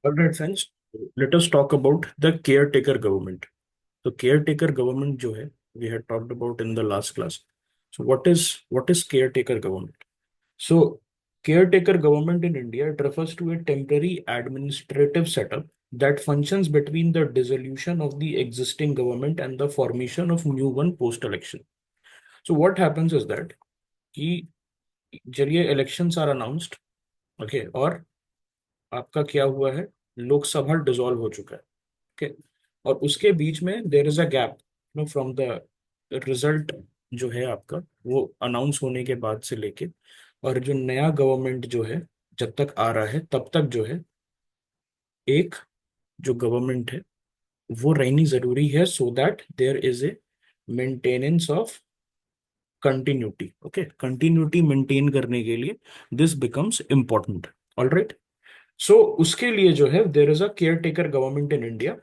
All right, friends. Let us talk about the caretaker government. So, caretaker government, जो है, we had talked about in the last class. So, what is caretaker government? So, caretaker government in India, it refers to a temporary administrative setup that functions between the dissolution of the existing government and the formation of new one post-election. So, what happens is that कि जब ये elections are announced, okay, और आपका क्या हुआ है, Lok Sabha dissolve हो चुका है, ओके, और उसके बीच में there is a gap know from the result जो है आपका, वो अनाउंस होने के बाद से लेके और जो नया गवर्नमेंट जो है जब तक आ रहा है तब तक जो है एक जो गवर्नमेंट है वो रहनी जरूरी है, so that there is a maintenance of continuity. Okay, continuity maintain करने के लिए this becomes important. All right, so उसके लिए जो है there is a caretaker government in India,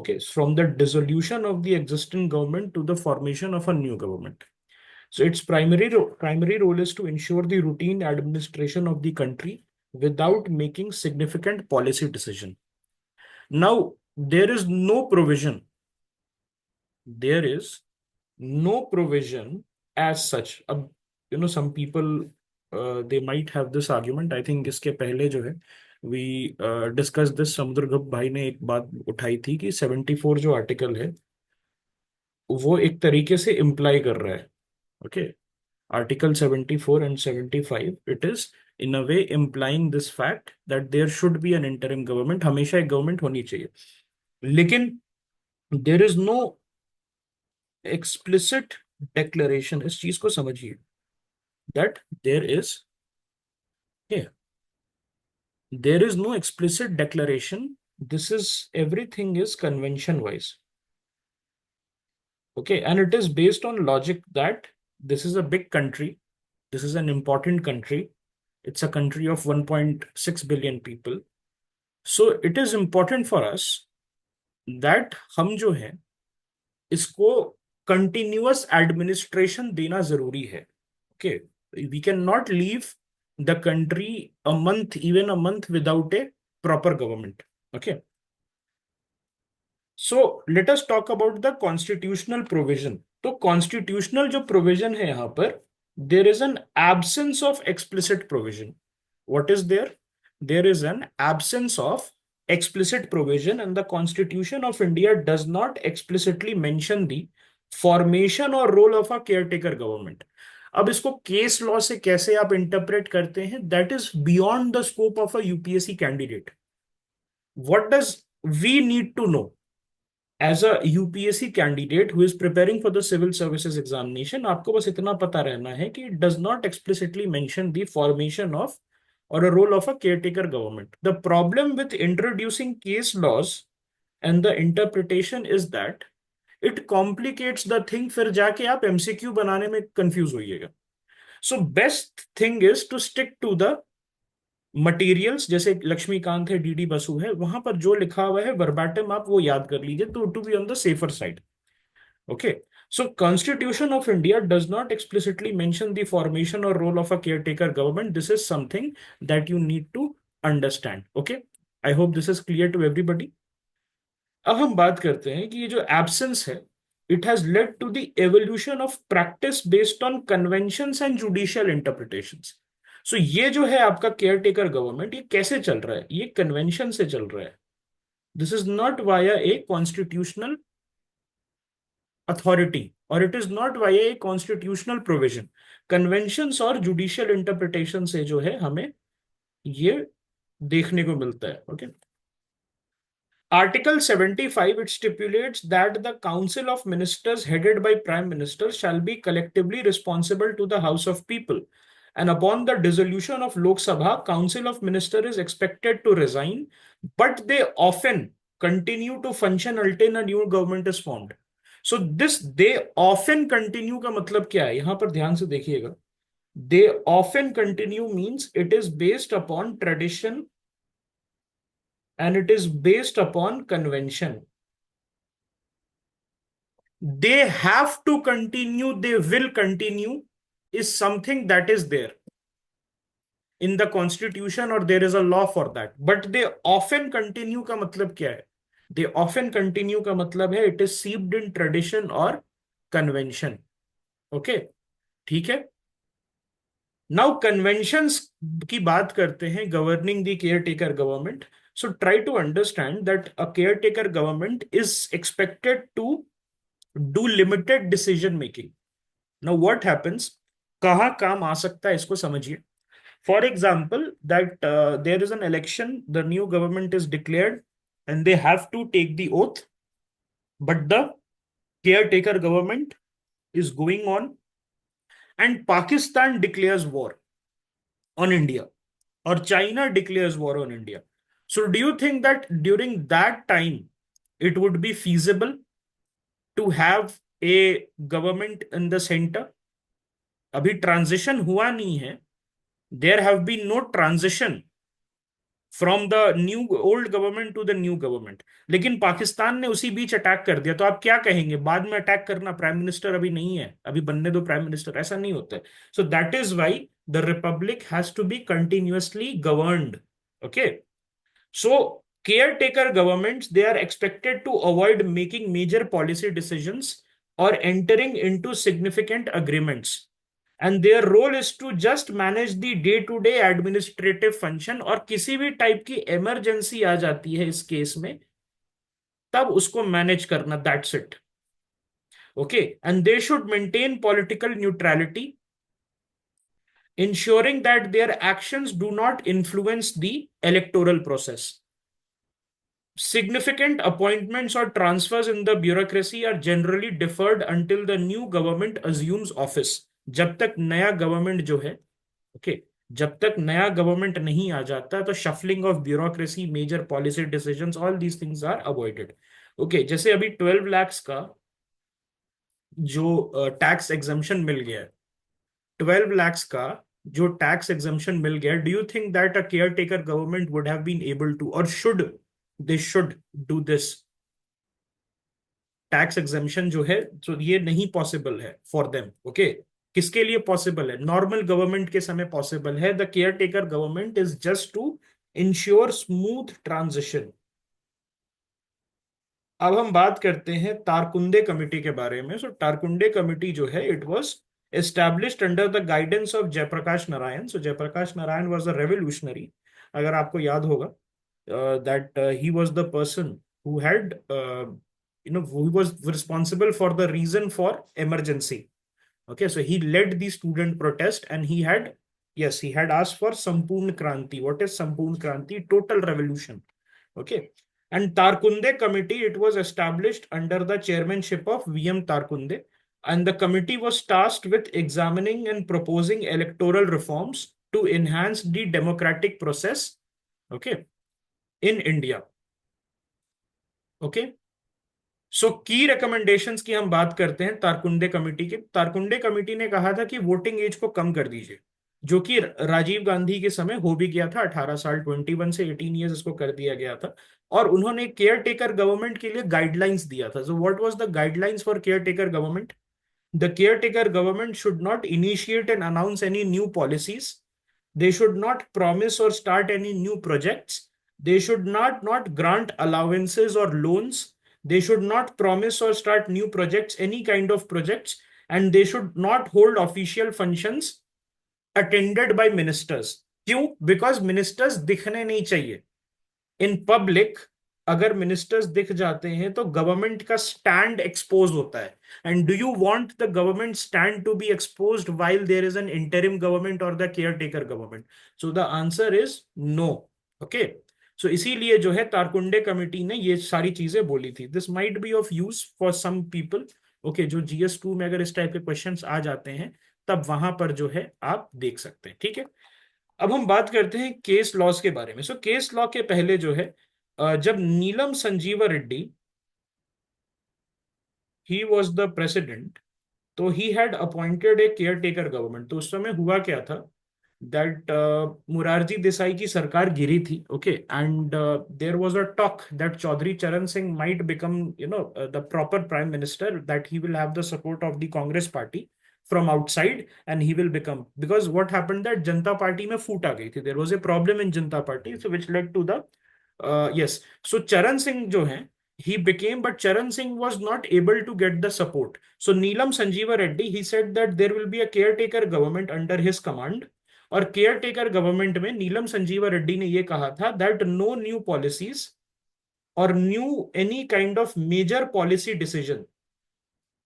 okay, from the dissolution of the existing government to the formation of a new government. So its primary role is to ensure the routine administration of the country without making significant policy decision. Now there is no provision as such. अब some people they might have this argument. I think इसके पहले जो है we discussed this, Samudragupta भाई ने एक बात उठाई थी कि 74 जो आर्टिकल है वो एक तरीके से इम्प्लाई कर रहा है। Okay, article 74 and 75, it is in a way implying this fact that there should be an interim government, हमेशा एक गवर्नमेंट होनी चाहिए, लेकिन there is no explicit declaration. इस चीज को समझिए that there is no explicit declaration, this is everything is convention wise. Okay, and it is based on logic that this is a big country, this is an important country, it's a country of 1.6 billion people. So it is important for us that हम जो है इसको continuous administration देना जरूरी है। Okay, we cannot leave the country a month, even a month without a proper government. Okay, so let us talk about the constitutional provision. तो constitutional जो provision है यहां पर, there is an absence of explicit provision. What is there? There is an absence of explicit provision, and the constitution of India does not explicitly mention the formation or role of a caretaker government. अब इसको case law से कैसे आप interpret करते हैं, that is beyond the scope of a UPSC candidate. What does we need to know as a UPSC candidate who is preparing for the civil services examination? आपको बस इतना पता रहना है कि it does not explicitly mention the formation of or a role of a caretaker government. The problem with introducing case laws and the interpretation is that it complicates the thing, फिर जाके आप एमसीक्यू बनाने में confuse होइएगा। So best thing is to stick to the materials, जैसे लक्ष्मीकांत है, DD Basu है, वहां पर जो लिखा हुआ है वर्बाटिम आप वो याद कर लीजिए, to be on the safer side. Okay, so Constitution of India does not explicitly mention the formation or role of a caretaker government. This is something that you need to understand. Okay, I hope this is clear to everybody. अब हम बात करते हैं कि ये जो absence है, it has led to the evolution of practice based on conventions and judicial interpretations. So ये जो है आपका केयर टेकर गवर्नमेंट, ये कैसे चल रहा है? ये कन्वेंशन से चल रहा है। This is not via a constitutional authority और it is not via a constitutional provision. Conventions और जुडिशियल इंटरप्रिटेशन से जो है हमें ये देखने को मिलता है। Okay, Article 75, it stipulates that the Council of Ministers headed by Prime Minister shall be collectively responsible to the House of People. And upon the dissolution of Lok Sabha, Council of Minister is expected to resign, but they often continue to function until a new government is formed. So this they often continue का मतलब क्या है? यहां पर ध्यान से देखिएगा। They often continue means it is based upon tradition and it is based upon convention. They have to continue, they will continue is something that is there. in the constitution or there is a law for that, but they often continue का मतलब क्या है? They often continue का मतलब है it is seeped in tradition or convention. Okay, ठीक है. Now conventions की बात करते हैं governing the caretaker government. So try to understand that a caretaker government is expected to do limited decision making. Now what happens, कहाँ काम आ सकता है इसको समझिए. For example that there is an election, the new government is declared and they have to take the oath, but the caretaker government is going on and Pakistan declares war on India or China declares war on India. So do you think that during that time it would be feasible to have a government in the center? अभी transition हुआ नहीं है. There have been no transition from the new old government to the new government. लेकिन पाकिस्तान ने उसी बीच attack कर दिया, तो आप क्या कहेंगे? बाद में अटैक करना, प्राइम मिनिस्टर अभी नहीं है, अभी बनने दो प्राइम मिनिस्टर, ऐसा नहीं होता है. So that is why the republic has to be continuously governed. Okay, so caretaker governments, they are expected to avoid making major policy decisions or entering into significant agreements, and their role is to just manage the day to day administrative function. और किसी भी type की emergency आ जाती है इस case में, तब उसको मैनेज करना, that's it. Okay, and they should maintain political neutrality, ensuring that their actions do not influence the electoral process. Significant appointments or transfers in the bureaucracy are generally deferred until the new government assumes office. जब तक नया government जो है, okay, जब तक नया government नहीं आ जाता, तो shuffling of bureaucracy, major policy decisions, all these things are avoided. Okay, जैसे अभी 12 lakhs का जो टैक्स एग्जम्पशन मिल गया है, 12 lakhs का जो टैक्स एग्जम्पशन मिल गया, do you think that a caretaker government would have been able to, और should they should do this tax exemption जो है? तो ये नहीं पॉसिबल है फॉर देम. ओके, किसके लिए पॉसिबल है? नॉर्मल गवर्नमेंट के समय पॉसिबल है. The caretaker government is just to ensure smooth transition. अब हम बात करते हैं तारकुंडे कमेटी के बारे में. सो तारकुंडे कमेटी जो है, it was established under the guidance of Jayaprakash Narayan. So Jayaprakash Narayan was a revolutionary. अगर आपको याद होगा that he was the person who had who was responsible for the reason for emergency. Okay, so he led the student protest and he had, yes, he had asked for Sampurna Kranti. What is Sampurna Kranti? Total revolution. Okay, and Tarkunde committee, it was established under the chairmanship of VM Tarkunde, and the committee was tasked with examining and proposing electoral reforms to enhance the democratic process, okay, in India. Okay, सो की recommendations की हम बात करते हैं Tarkunde committee के. Tarkunde committee ने कहा था कि वोटिंग एज को कम कर दीजिए, जो कि राजीव गांधी के समय हो भी गया था. 18 साल, 21 से 18 ईयर्स इसको कर दिया गया था. और उन्होंने केयर टेकर गवर्नमेंट के लिए गाइडलाइंस दिया था. So what was the guidelines for care taker government? The caretaker government should not initiate and announce any new policies. They should not promise or start any new projects. They should not grant allowances or loans. They should not promise or start new projects, any kind of projects. And they should not hold official functions attended by ministers. क्यों? Because ministers दिखने नहीं चाहिए. In public, अगर ministers दिख जाते हैं तो government का स्टैंड एक्सपोज होता है. And do you want the government stand to be exposed while there is an interim government और the caretaker government? So the answer is no. Okay, so इसीलिए जो है तारकुंडे कमेटी ने ये सारी चीजें बोली थी. This might be of use for some people. Okay, जो GS2 में अगर इस टाइप के क्वेश्चंस आ जाते हैं, तब वहां पर जो है आप देख सकते हैं. ठीक है, अब हम बात करते हैं केस लॉज के बारे में. सो केस लॉ के पहले जो है, जब Neelam Sanjiva Reddy he was the president, तो he had appointed a caretaker government. तो उस समय हुआ क्या था, दैट मुरारजी देसाई की सरकार गिरी थी. Okay, and there was a talk that Chaudhary Charan Singh might become the proper prime minister, that he will have the support of the Congress party from outside and he will become, because what happened that Janata Party में फूट आ गई थी, there was a problem in Janata Party, so which led to the yes, so Charan Singh जो है he became, but Charan Singh was not able to get the support. So Neelam Sanjeeva Reddy, he said that there will be a caretaker government under his command, और caretaker government में नीलम संजीवा रेड्डी ने ये कहा था that no new policies और new any kind of major policy decision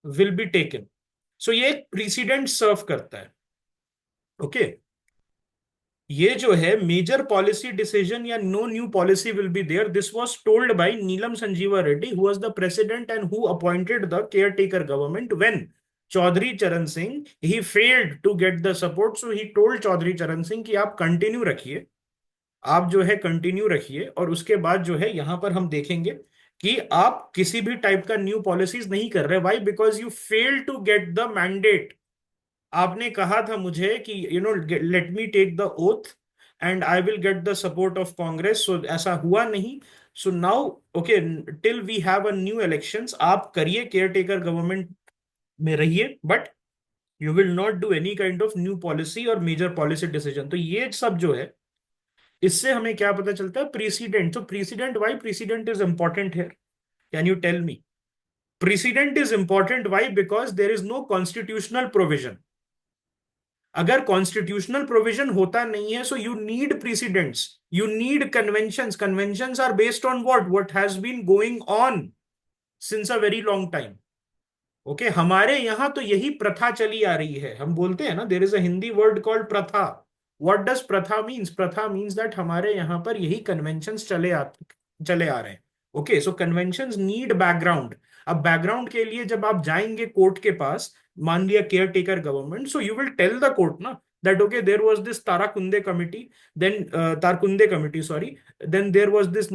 will be taken. So ये एक precedent serve करता है. Okay okay? ये जो है मेजर पॉलिसी डिसीजन या no new policy will be there, this was told by Neelam Sanjiva Reddy who was the president and who appointed the caretaker government when Chaudhary Charan Singh he failed to get the support. So he told Chaudhary Charan Singh कि आप continue रखिए, आप जो है continue रखिए, और उसके बाद जो है यहां पर हम देखेंगे कि आप किसी भी टाइप का न्यू पॉलिसीज नहीं कर रहे. Why? Because you fail to get the mandate. आपने कहा था मुझे कि let me take the oath and I will get the support of Congress. So ऐसा हुआ नहीं. So now okay, till we have a new elections आप करिए, केयर टेकर गवर्नमेंट में रहिए, but you will not do any kind of new policy और major policy decision. तो ये सब जो है इससे हमें क्या पता चलता है? प्रेसिडेंट. तो precedent, why precedent is important here? Can you tell me? Precedent is important why? Because there is no constitutional provision. अगर कॉन्स्टिट्यूशनल प्रोविजन होता नहीं है, so you need precedents, you need conventions. Conventions are based on what has been going on since a very long time. Okay, हमारे यहां तो यही प्रथा चली आ रही है. हम बोलते हैं ना, there is a Hindi word called प्रथा. व्हाट डज प्रथा मीन्स? प्रथा मीन्स दैट हमारे यहां पर यही कन्वेंशंस चले आ रहे हैं. ओके, सो कन्वेंशंस नीड बैकग्राउंड. अब बैकग्राउंड के लिए जब आप जाएंगे कोर्ट के पास, मान लिया caretaker government, so you will tell the court ना that okay, there was this Tarakunde committee, then Tarkunde committee, sorry, then there was this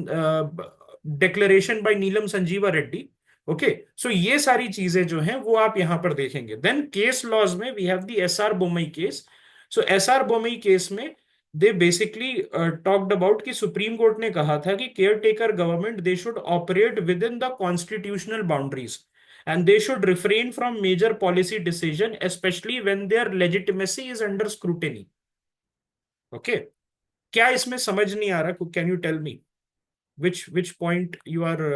declaration by Neelam Sanjeeva Reddy. Okay, so ये सारी चीजें जो हैं वो आप यहां पर देखेंगे. देन केस लॉज में we have the SR Bommai case. So SR Bommai case में दे बेसिकली टॉक्ड अबाउट कि सुप्रीम कोर्ट ने कहा था कि caretaker government they should operate within the constitutional boundaries and they should refrain from major policy decision, especially when their legitimacy is under scrutiny. Okay, क्या इसमें समझ नहीं आ रहा? Can you tell me which point you are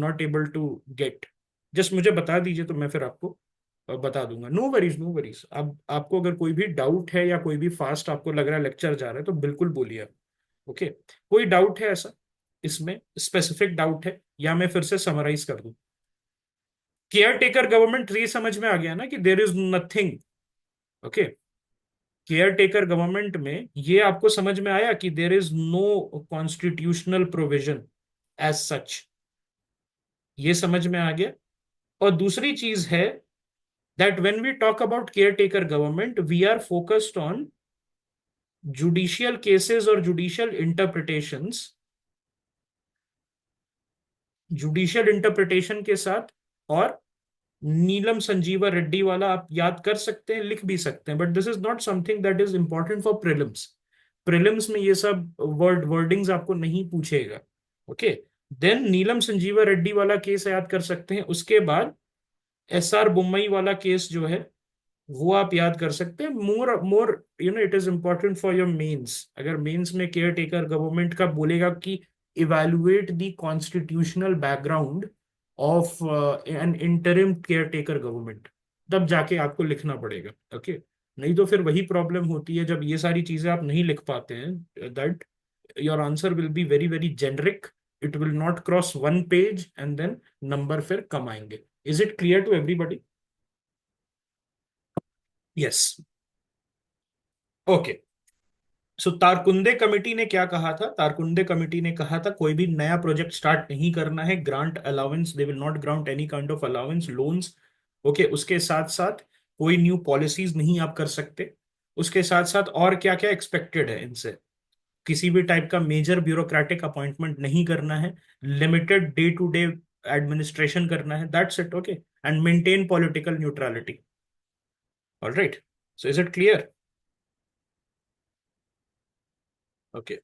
not able to get? Just मुझे बता दीजिए तो मैं फिर आपको बता दूंगा. No worries, no worries. अब आपको अगर कोई भी डाउट है या कोई भी फास्ट आपको लग रहा है लेक्चर जा रहा है तो बिल्कुल बोलिए आप. ओके, कोई डाउट है ऐसा इसमें, स्पेसिफिक डाउट है, या मैं फिर से समराइज कर दूं? केयर टेकर गवर्नमेंट ये समझ में आ गया ना कि there is nothing. Okay, caretaker government में ये आपको समझ में आया कि there is no constitutional provision as such. ये समझ में आ गया. और दूसरी चीज है that when we talk about caretaker government we are focused on judicial cases और जुडिशियल इंटरप्रिटेशंस. जुडिशियल इंटरप्रिटेशन के साथ, और नीलम संजीवा रेड्डी वाला आप याद कर सकते हैं, लिख भी सकते हैं, but this is not something that is important for prelims. Prelims में ये सब वर्डिंग्स आपको नहीं पूछेगा. ओके, देन नीलम संजीवा रेड्डी वाला केस याद कर सकते हैं. उसके बाद एसआर बोम्मई वाला केस जो है वो आप याद कर सकते हैं. More more it is important for your mains. अगर मेंस में केयर टेकर गवर्नमेंट का बोलेगा कि evaluate the constitutional background of an interim caretaker government, तब जाके आपको लिखना पड़ेगा. ओके, नहीं तो फिर वही प्रॉब्लम होती है जब ये सारी चीजें आप नहीं लिख पाते हैं, that your answer will be very very generic. It will not cross one page and then number फिर कम आएंगे. Is it clear to everybody? Yes. Okay, so Tarkunde committee ने क्या कहा था? तारकुंदे कमेटी ने कहा था कोई भी नया प्रोजेक्ट स्टार्ट नहीं करना है. Grant allowance, they will not grant any kind of allowance, loans. Okay, उसके साथ साथ कोई न्यू पॉलिसीज नहीं आप कर सकते. उसके साथ साथ और क्या क्या एक्सपेक्टेड है इनसे? किसी भी टाइप का मेजर ब्यूरोक्रेटिक अपॉइंटमेंट नहीं करना है, limited day to day administration करना है, that's it. Okay, and maintain political neutrality. Alright, so is it clear? Okay.